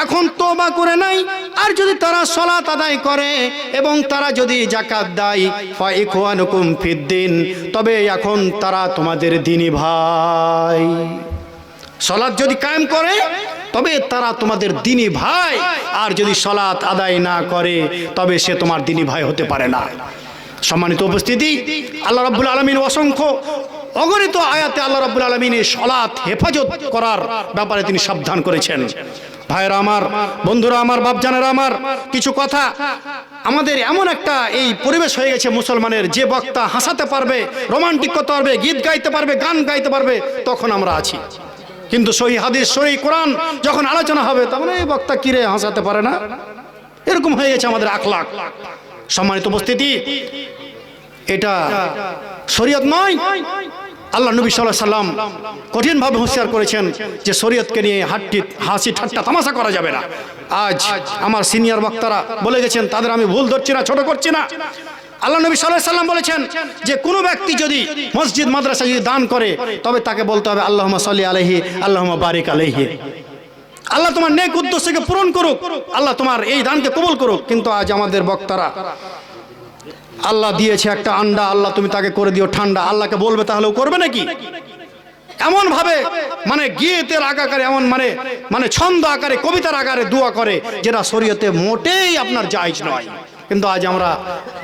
এখন তওবা করে নাই, আর যদি তারা সালাত আদায় করে এবং তারা যদি যাকাত দেয়, ফা ইখওয়ানুকুম ফিদ্দিন, তবে এখন তারা তোমাদের দ্বীনি ভাই। সালাত যদি কায়েম করে তবে তারা তোমাদের দ্বীনি ভাই, আর যদি সালাত আদায় না করে তবে সে তোমার দ্বীনি ভাই হতে পারে না। সম্মানিত উপস্থিতি, আল্লাহ রাব্বুল আলামিন অসংখ্য অগণিত আয়াতে আল্লাহ রাব্বুল আলামিন এই সালাত হেফাজত করার ব্যাপারে তিনি সাবধান করেছেন। ভাইরা আমার, বন্ধুরা আমার, বাপজানেরা আমার, কিছু কথা, আমাদের এমন একটা এই পরিবেশ হয়ে গেছে মুসলমানের, যে বক্তা হাসাতে পারবে, রোমান্টিক করতে পারবে, গীত গাইতে পারবে, গান গাইতে পারবে, তখন আমরা আছি। কিন্তু সহি হাদিস, সহি কোরআন যখন আলোচনা হবে তখন এই বক্তা কিরে হাসাতে পারে না, এরকম হয়ে গেছে আমাদের আখলাক। সম্মানিত উপস্থিতি, এটা শরীয়ত নয়। আল্লাহ নবী সাল্লাল্লাহু আলাইহি সাল্লাম কঠিনভাবে হুঁশিয়ার করেছেন যে শরীয়তকে নিয়ে হাসি ঠাট্টা তামাশা করা যাবে না। আজ আমার সিনিয়র বক্তারা বলে গেছেন, তাদের আমি ভুল ধরছি না, ছোট করছি না। আল্লাহ নবী সাল্লাল্লাহু আলাইহি সাল্লাম বলেছেন যে কোনো ব্যক্তি যদি মসজিদ মাদ্রাসা যদি দান করে তবে তাকে বলতে হবে আল্লাহুম্মা সাল্লি আলাইহি আল্লাহুম্মা বারিক আলাইহি, আল্লাহ তোমার নেক উদ্দেশ্যকে পূরণ করুক, আল্লাহ তোমার এই দানকে কবুল করুক। কিন্তু আজ আমাদের বক্তারা, আল্লাহ দিয়েছে একটা আন্ডা, আল্লাহ তুমি তাকে করে দিও ঠান্ডা, আল্লাহকে বলবে তাহলেও করবে নাকি? এমন ভাবে মানে গীতের আকারে, এমন মানে ছন্দ আকারে, কবিতার আকারে দোয়া করে, যেটা শরীয়তে মোটেই আপনার জায়েজ নয়। কিন্তু আজ আমরা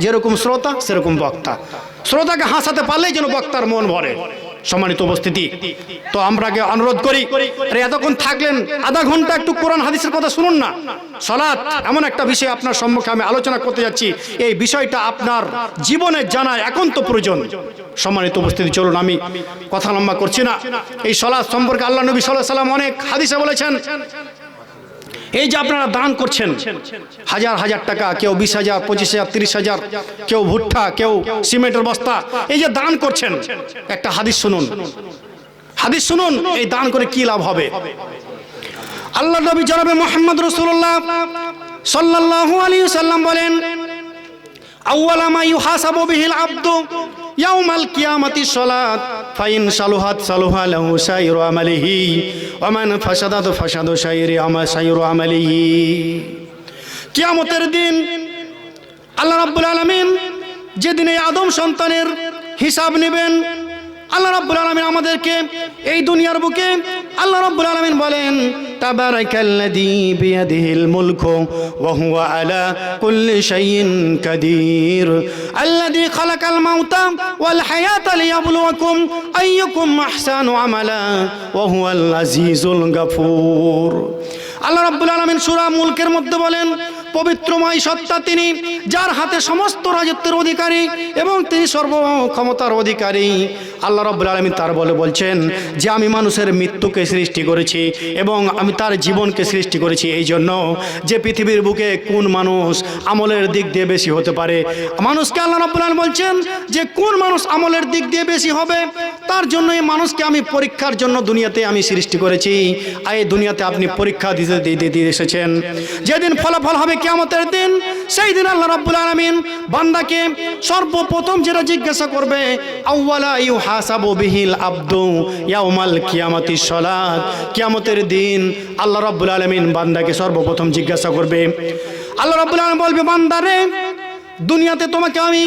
যেরকম শ্রোতা সেরকম বক্তা, শ্রোতাকে হাসাতে পারলেই যেন বক্তার মন ভরে। সম্মানিত উপস্থিতি, তো আমরা অনুরোধ করি, এতক্ষণ থাকলেন আধা ঘন্টা একটু কোরআন হাদিসের কথা শুনুন না। সালাত এমন একটা বিষয় আপনার সম্মুখে আমি আলোচনা করতে যাচ্ছি, এই বিষয়টা আপনার জীবনে জানা একান্ত প্রয়োজন। সম্মানিত উপস্থিতি, চলুন আমি কথা লম্বা করছি না। এই সালাত সম্পর্কে আল্লাহ নবী সাল্লাল্লাহু আলাইহি সাল্লাম অনেক হাদিসে বলেছেন, এই যে আপনারা দান করছেন হাজার হাজার টাকা, কেউ 20,000, 25,000, 30,000, কেউ ভুট্টা, কেউ সিমেন্টের বস্তা, এই যে দান করছেন, একটা হাদিস শুনুন, হাদিস শুনুন, এই দান করে কি লাভ হবে। আল্লাহ নবী জনাবে মুহাম্মদ রাসূলুল্লাহ সাল্লাল্লাহু আলাইহি ওয়াসাল্লাম বলেন, আউয়ালা মা ইউহাসাবু বিহিল আবদু ইয়াউমাল কিয়ামাতি সালাত ফাইন সালুহাত সালুহা লাহু সাইরু আমালিহি ওয়া মান ফাসাদাত ফাসাদু সাইরু আমালিহি। কিয়ামতের দিন আল্লাহ রাব্বুল আলামিন যেদিন এই আদম সন্তানের হিসাব নেবেন, আল্লাহ রাব্বুল আলামিন আমাদেরকে এই দুনিয়ার বুকে আল্লাহ রাব্বুল আলামিন বলেন, তাবারাকাল্লাযী বিয়াদিহিল মুলকু ওয়া হুয়া আলা কুল্লি শাইইন কাদির আল্লাযী খালাকাল মাউতা ওয়াল হায়াতা লিয়াবলুয়াকুম আইয়ুকুম আহসানু আমালা ওয়া হুয়াল আজিজুল গাফুর। আল্লাহ রাব্বুল আলামিন সূরা মুলকের মধ্যে বলেন, পবিত্রময় সত্তা তিনি, যার হাতে সমস্ত রাজত্বের অধিকারী এবং তিনি সর্বক্ষমতার অধিকারী। আল্লাহ রাব্বুল আলামিন তার বলছেন যে আমি মানুষের মৃত্যুকে সৃষ্টি করেছি এবং আমি তার জীবনকে সৃষ্টি করেছি এই জন্য যে পৃথিবীর বুকে কোন মানুষ আমলের দিক দিয়ে বেশি হতে পারে। মানুষকে আল্লাহ রাব্বুল আলামিন বলছেন যে কোন মানুষ আমলের দিক দিয়ে বেশি হবে, তার জন্য এই মানুষকে আমি পরীক্ষার জন্য দুনিয়াতে আমি সৃষ্টি করেছি। আর এই দুনিয়াতে আপনি পরীক্ষা দিতে এসেছেন। যেদিন ফলাফল হবে কিয়ামতের দিন, সেই দিন আল্লাহ রাব্বুল আলামিন বান্দাকে সর্বপ্রথম যেটা জিজ্ঞাসা করবে, আউয়ালা ইউহাসাবু বিহিল আবদু ইয়াউমাল কিয়ামাতিস সালাত। কিয়ামতের দিন আল্লাহ রাব্বুল আলামিন বান্দাকে সর্বপ্রথম জিজ্ঞাসা করবে। আল্লাহ রাব্বুল আলামিন বলবে, বান্দারে, দুনিয়াতে তোমাকে আমি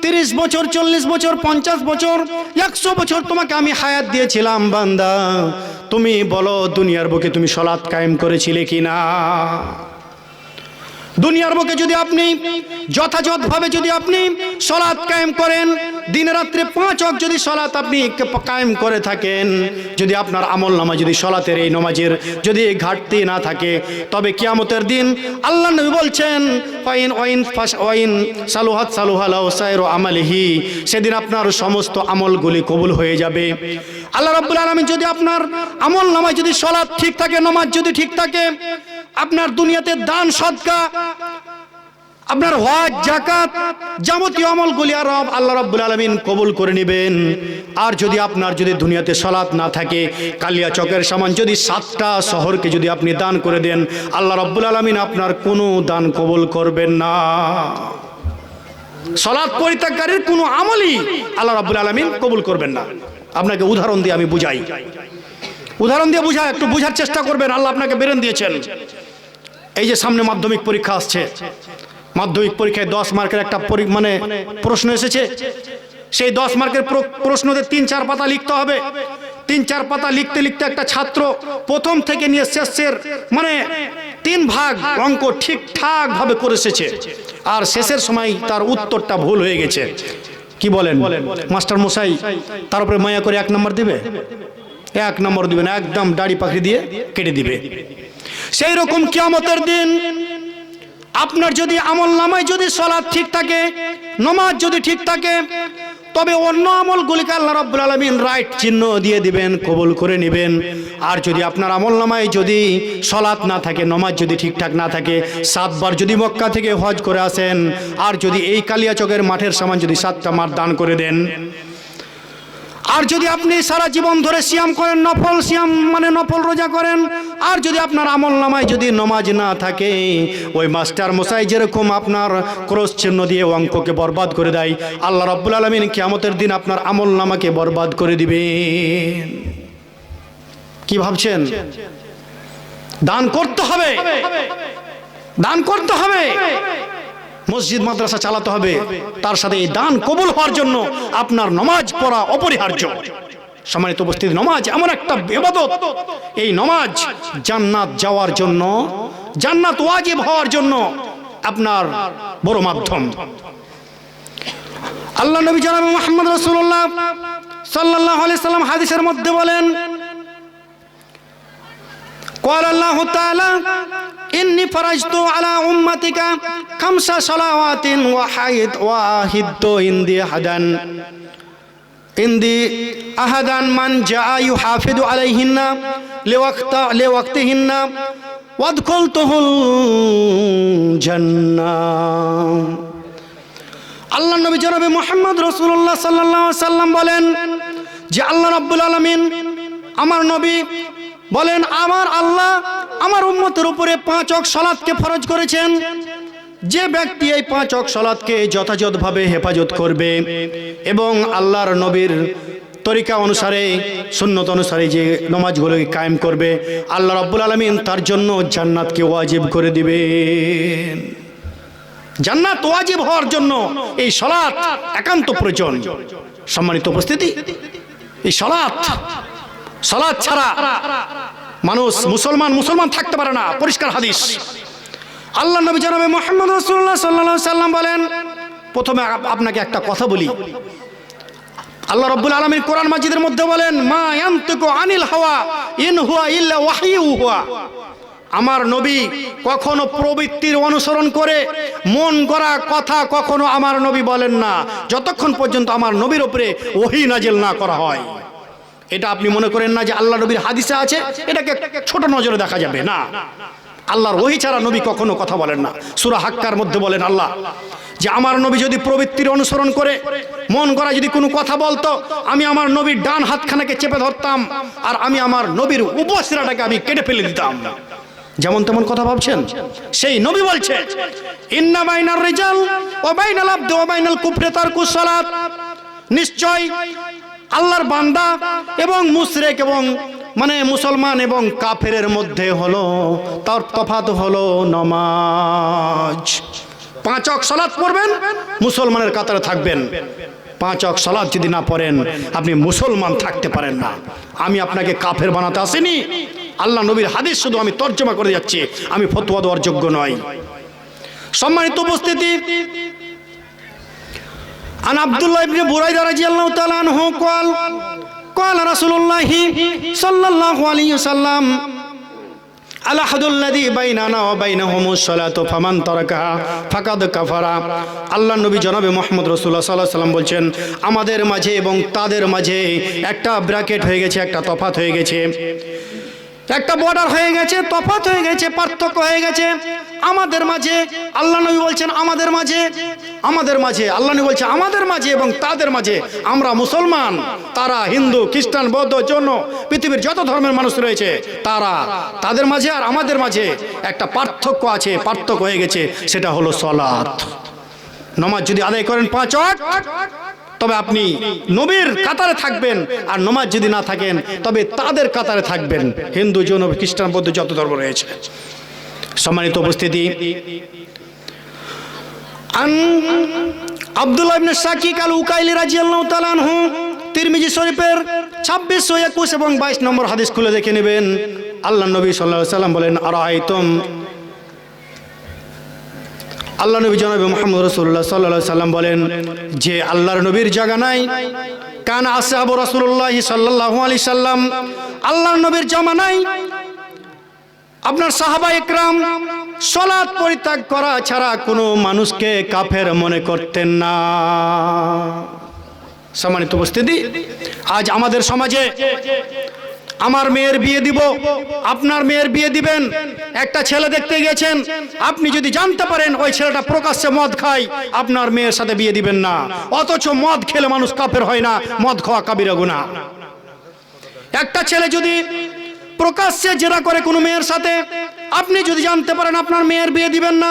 30 বছর, 40 বছর, 50 বছর, 100 বছর তোমাকে আমি হায়াত দিয়েছিলাম। বান্দা, তুমি বলো দুনিয়ার বুকে তুমি সালাত কায়েম করেছিলে কিনা? দুনিয়ার বুকে যদি আপনি যথাযথভাবে যদি আপনি সালাত কায়েম করেন, দিনে রাত্রে 5 ওয়াক্ত যদি সালাত আপনি কায়েম করে থাকেন, যদি আপনার আমলনামায় যদি সালাতের এই নামাজের যদি ঘাটতি না থাকে, তবে কিয়ামতের দিন আল্লাহ নবী বলছেন, ওয়াইন সালুহাত সালুহা লাহু সাইরু আমালিহি, সেদিন আপনার সমস্ত আমলগুলি কবুল হয়ে যাবে। আল্লাহ রাব্বুল আলামিন যদি আপনার আমলনামায় যদি সালাত ঠিক থাকে, নামাজ যদি ঠিক থাকে, আপনার দুনিয়াতে দান সদকা, আপনার হজ যাকাত, যাবতীয় আমলগুলি আর আল্লাহ রাব্বুল আলামিন কবুল করে নেবেন। আর যদি আপনার যদি দুনিয়াতে সালাত না থাকে, কালিয়া চকের সমান যদি 7টা শহরকে যদি আপনি দান করে দেন, আল্লাহ রাব্বুল আলামিন আপনার কোনো দান কবুল করবেন না। সালাত পরিত্যাগকারীর কোনো আমলই আল্লাহ রাব্বুল আলামিন কবুল করবেন না। আপনাকে উদাহরণ দিয়ে আমি বুঝাই, উদাহরণ দিয়ে বুঝাই, একটু বোঝার চেষ্টা করবেন। আল্লাহ আপনাকে বেরেন দিয়েছেন। এই যে সামনে মাধ্যমিক পরীক্ষা আসছে, মাধ্যমিক পরীক্ষায় 10 মার্কের একটা প্রশ্ন এসেছে। সেই 10 মার্কের প্রশ্নতে 3-4 পাতা লিখতে হবে। 3-4 পাতা লিখতে লিখতে একটা ছাত্র প্রথম থেকে নিয়ে শেষের 3 ভাগ অঙ্ক ঠিকঠাক ভাবে করে এসেছে, আর শেষের সময় তার উত্তরটা ভুল হয়ে গেছে। কি বলেন মাস্টার মশাই তার উপরে মায়া করে 1 নম্বর দিবে? 1 নম্বর দিবে না, একদম দাড়ি পাখি দিয়ে কেটে দিবে। সেই রকম কিয়ামতের দিন আপনার যদি আমল নামায় যদি সালাত ঠিক থাকে, নামাজ যদি ঠিক থাকে, তবে অন্য আমলগুলিকে আল্লাহ রাব্বুল আলামিন রাইট চিহ্ন দিয়ে দিবেন, কবুল করে নেবেন। আর যদি আপনার আমল নামায় যদি সালাত না থাকে, নামাজ যদি ঠিকঠাক না থাকে, 7 বার যদি মক্কা থেকে হজ করে আসেন, আর যদি এই কালিয়াচকের মাঠের সমান যদি 7টা মাঠ দান করে দেন, আর যদি আপনি সারা জীবন ধরে সিয়াম করেন, নফল সিয়াম নফল রোজা করেন, আর যদি আপনার আমল নামায় যদি নামাজ না থাকে, ওই মাস্টার মশাই যেরকম আপনার ক্রস চিহ্ন দিয়ে অঙ্ককে বরবাদ করে দেয়, আল্লাহ রাব্বুল আলামিন কিয়ামতের দিন আপনার আমল নামাকে বরবাদ করে দিবেন। কি ভাবছেন? দান করতে হবে, দান করতে হবে, মসজিদ মাদ্রাসা চালাতে হবে, তার সাথে এই দান কবুল হওয়ার জন্য আপনার নামাজ পড়া অপরিহার্য। সম্মানিত উপস্থিতি, নামাজ এমন একটা ইবাদত, এই নামাজ জান্নাত যাওয়ার জন্য, জান্নাত ওয়াজিব হওয়ার জন্য আপনার বড় মাধ্যম। আল্লাহ নবী জনাব মুহাম্মদ রাসূলুল্লাহ সাল্লাল্লাহু আলাইহি সাল্লাম হাদিসের মধ্যে বলেন, قال الله تعالى إني فرجت على أمتك 5 صلوات وحيد عندي أحدا من جاء يحافظ عليهن لوقتهن وادخلته الجنة। আল্লাহ নবী জনাবে মুহাম্মদ রাসূলুল্লাহ সাল্লাল্লাহু আলাইহি সাল্লাম বলেন যে আল্লাহ রাব্বুল আলামিন, আমার নবী বলেন, আমার আল্লাহ আমার উম্মতের উপরে 5 ওয়াক্ত সালাতকে ফরজ করেছেন। যে ব্যক্তি এই 5 ওয়াক্ত সালাতকে যথাযথভাবে হেফাজত করবে এবং আল্লাহর নবীর তরিকা অনুসারে, সুন্নত অনুসারে যে নামাজগুলোকে কায়েম করবে, আল্লাহ রাব্বুল আলামিন তার জন্য জান্নাতকে ওয়াজিব করে দিবেন। জান্নাত ওয়াজিব হওয়ার জন্য এই সালাত একান্ত প্রয়োজন। সম্মানিত উপস্থিতি, এই সালাত ছাড়া মানুষ মুসলমান থাকতে পারে না, পরিষ্কার হাদিস। আল্লাহ নবী জনাবে মুহাম্মদ রাসূলুল্লাহ সাল্লাল্লাহু আলাইহি সাল্লাম বলেন, প্রথমে আপনাকে একটা কথা বলি, আল্লাহ রাব্বুল আলামিন কোরআন মাজিদের মধ্যে বলেন, মা ইয়ানতিকু আনিল হাওয়া ইন হুয়া ইল্লা ওয়াহয়ুহা। আমার নবী কখনো প্রবৃত্তির অনুসরণ করে মন গড়া কথা কখনো আমার নবী বলেন না, যতক্ষণ পর্যন্ত আমার নবীর উপরে ওহী নাজিল না করা হয়। এটা আপনি মনে করেন না যে আল্লাহ নবীর হাদিসে আছে, এটাকে ছোট নজরে দেখা যাবে না। আল্লাহর ওহী ছাড়া নবী কখনো কথা বলেন না। সূরা হাক্কার মধ্যে বলেন আল্লাহ যে আমার নবী যদি প্রবৃত্তির অনুসরণ করে মন গড়া যদি কোনো কথা বলতো, আমি আমার নবীর ডান হাতখানাকে চেপে ধরতাম, আর আমি আমার নবীর উপশিরাটাকে আমি কেটে ফেলে দিতাম। যেমন তেমন কথা ভাবছেন? সেই নবী বলছে, ইন্না বাইনার রিজাল ওয়া বাইনাল আবদি ওয়া বাইনাল কুফরি তারকুস সালাত। নিশ্চয় আল্লাহর বান্দা এবং মুশরিক এবং মুসলমান এবং কাফেরের মধ্যে হলো তার তফাৎ হলো নামাজ। 5 ওয়াক্ত সালাত পড়বেন, মুসলমানের কাতারে থাকবেন। 5 ওয়াক্ত সালাত যদি না পড়েন, আপনি মুসলমান থাকতে পারেন না। আমি আপনাকে কাফের বানাতে আসিনি, আল্লাহ নবীর হাদিস শুধু আমি তর্জমা করে যাচ্ছি, আমি ফতোয়া দেওয়ার যোগ্য নই। সম্মানিত উপস্থিতি, عن عبد الله بن بريدة رضي الله تعالى عنه قال رسول الله صلى الله عليه وسلم الأحد الذي بيننا وبينهم الصلاة فمن تركها فقد كفر। আল্লাহ নবী জনাবে মুহাম্মদ রাসূলুল্লাহ সাল্লাল্লাহু আলাইহি ওয়াসাল্লাম বলছেন, আমাদের মাঝে এবং তাদের মাঝে একটা ব্র্যাকেট হয়ে গেছে, একটা তফাৎ হয়ে গেছে, একটা বর্ডার হয়ে গেছে, তফাৎ হয়ে গেছে, পার্থক্য হয়ে গেছে আমাদের মাঝে। আল্লাহ নবী বলছেন আমাদের মাঝে, আল্লাহ নবী বলছে আমাদের মাঝে এবং তাদের মাঝে। আমরা মুসলমান, তারা হিন্দু, খ্রিস্টান, বৌদ্ধ, জৈন, পৃথিবীর যত ধর্মের মানুষ রয়েছে তাদের মাঝে আর আমাদের মাঝে একটা পার্থক্য আছে, পার্থক্য হয়ে গেছে, সেটা হলো সালাত। নামাজ যদি আদায় করেন 5 ওয়াক্ত, তবে আপনি নবীর কাতারে থাকবেন, আর নামাজ যদি না থাকেন তবে তাদের কাতারে থাকবেন, হিন্দু, জৈন, খ্রিস্টান, বৌদ্ধ যত ধর্ম রয়েছে। সম্মানিত উপস্থিতি, আন আব্দুল্লাহ ইবনে শাকিক আল উকাইলি রাদিয়াল্লাহু তাআলা আনহু, তিরমিজি শরীফের 2621 এবং 22 নম্বর হাদিস খুলে দেখে নেবেন। আল্লাহ নবী সাল্লাল্লাহু আলাইহি সাল্লাম বলেন, আরাআইতুম, আল্লাহ নবী জনাব মুহাম্মদ রাসূলুল্লাহ সাল্লাল্লাহু আলাইহি সাল্লাম বলেন যে আল্লাহর নবীর জায়গা নাই। কান আসহাবু রাসূলুল্লাহ সাল্লাল্লাহু আলাইহি সাল্লাম, আল্লাহর নবীর জামানায় আপনার সাহাবা একরাম সালাত পরিত্যাগ করা ছাড়া কোনো মানুষকে কাফের মনে করতেন না। সম্মানিত উপস্থিতি, আজ আমাদের সমাজে আমার মেয়ের বিয়ে দিব, আপনার মেয়ের বিয়ে দিবেন, একটা ছেলে দেখতে গেছেন, আপনি যদি জানতে পারেন ওই ছেলেটা প্রকাশ্যে মদ খায়, আপনার মেয়ের সাথে বিয়ে দিবেন না। অথচ মদ খেলে মানুষ কাফের হয় না, মদ খাওয়া কাবিরা গুনাহ। একটা ছেলে যদি প্রকাশ্যে জেনা করে কোনো মেয়ের সাথে, আপনি যদি জানতে পারেন আপনার মেয়ের বিয়ে দিবেন না।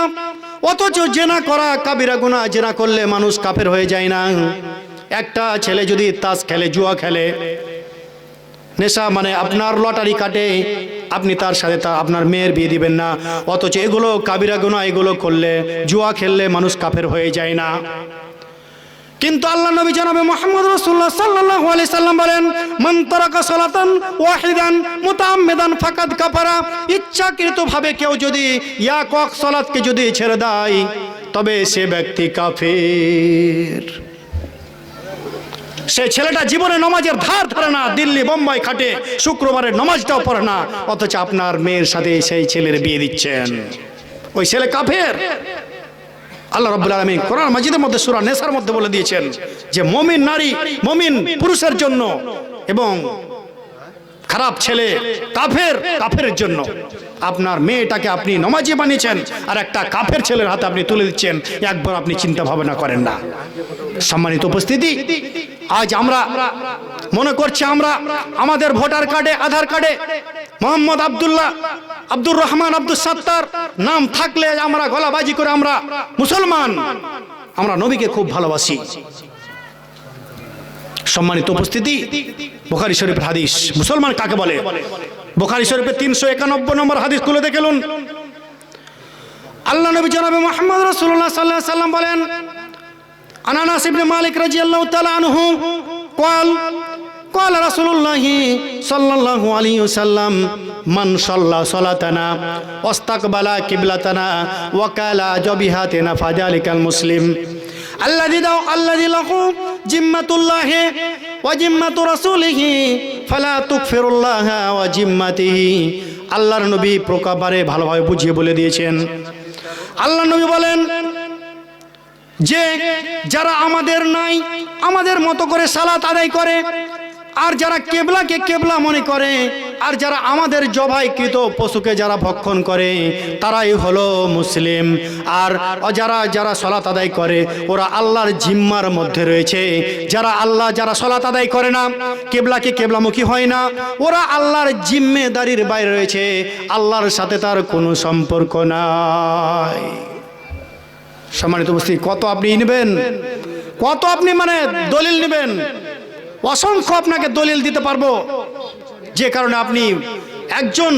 অথচ জেনা করা কাবিরা গুনাহ, জেনা করলে মানুষ কাফের হয়ে যায় না। একটা ছেলে যদি তাস খেলে, জুয়া খেলে, নেশা মানে আপনার লটারি কাটে, আপনি তার সাথে আপনার মেয়ের বিয়ে দিবেন না। অথচ এগুলো কাবিরা গুনাহ, এগুলো করলে, জুয়া খেললে মানুষ কাফের হয়ে যায় না। কিন্তু আল্লাহ নবী জনাবে মুহাম্মদ রাসূলুল্লাহ সাল্লাল্লাহু আলাইহি সাল্লাম বলেন, মান তারাকা সালাতান ওয়াহিদান মুতাআম্মিদান ফাকাদ কাফারা, ইচ্ছাকৃতভাবে কেউ যদি এক ওয়াক্ত সালাতকে যদি ছেড়ে দেয় তবে সে ব্যক্তি কাফের। সেই ছেলেটা জীবনে নামাজের ধার ধারে না, দিল্লি বোম্বাই খাটে, শুক্রবারের নামাজটাও পড়ে না, অথচ আপনার মেয়ের সাথে সেই ছেলের বিয়ে দিচ্ছেন, ওই ছেলে কাফের। আল্লাহ রাব্বুল আলামিন কোরআন মাজিদের মধ্যে সূরা নেসার মধ্যে বলে দিয়েছেন যে মুমিন নারী, মুমিন পুরুষের জন্য এবং খারাপ ছেলে কাফের, কাফেরের জন্য। আপনার মেয়েটাকে আপনি নামাজি বানিয়েছেন আর একটা কাফের ছেলের হাতে আপনি তুলে দিচ্ছেন, একবার আপনি চিন্তা ভাবনা করেন না। সম্মানিত উপস্থিতি, আজ আমরা মনে করছি আমরা আমাদের ভোটার কার্ডে, আধার কার্ডে মোহাম্মদ আব্দুল্লাহ, আব্দুর রহমান, আব্দুল সাত্তার নাম থাকলে আমরা গলাবাজি করে আমরা মুসলমান, আমরা নবীকে খুব ভালোবাসি। সম্মানিত উপস্থিতি, বুখারী শরীফের হাদিস, মুসলমান কাকে বলে? বুখারী শরীফের 391 নম্বর হাদিস খুলে দেখুন। আল্লাহ নবী জনাবে মুহাম্মদ রাসূলুল্লাহ সাল্লাল্লাহু আলাইহি সাল্লাম বলেন, আনাস ইবনে মালিক রাদিয়াল্লাহু তাআলা আনহু قال قال رسول الله صلى الله عليه وسلم من صلى صلاتنا واستقبل قبلتنا وقال جبهتنا فذلك المسلم الذي له ذمة الله وذمة رسوله فلا تكفر الله وذمته। আল্লাহর নবী প্রকারে ভালোভাবে বুঝিয়ে বলে দিয়েছেন। আল্লাহর নবী বলেন যে যারা আমাদের নাই, আমাদের মতো করে সালাত আদায় করে, আর যারা কেবলাকে কেবলা মনে করে, আর যারা আমাদের জবাইকৃত পশুকে যারা ভক্ষণ করে, তারাই হলো মুসলিম। আর যারা যারা সালাত আদায় করে ওরা আল্লাহর জিম্মার মধ্যে রয়েছে। যারা সালাত আদায় করে না, কেবলাকে কেবলামুখী হয় না, ওরা আল্লাহর জিম্মেদারির বাইরে রয়েছে, আল্লাহর সাথে তার কোনো সম্পর্ক নাই। সম্মানিত উপস্থিতি, কত আপনি নেবেন, কত আপনি মানে দলিল নেবেন, অসংখ্য আপনাকে দলিল দিতে পারবো, যে কারণে আপনি একজন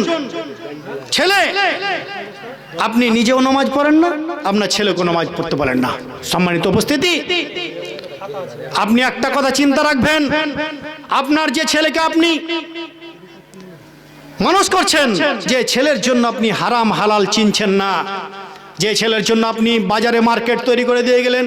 ছেলে, আপনি নিজেও নামাজ পড়েন না, আপনার ছেলেকেও নামাজ পড়তে পারেন না। সম্মানিত উপস্থিতি, আপনি একটা কথা চিন্তা রাখবেন, আপনার যে ছেলেকে আপনি মানুষ করছেন, যে ছেলের জন্য আপনি হারাম হালাল চিনছেন না, যে ছেলের জন্য আপনি বাজারে মার্কেট তৈরি করে দিয়ে গেলেন,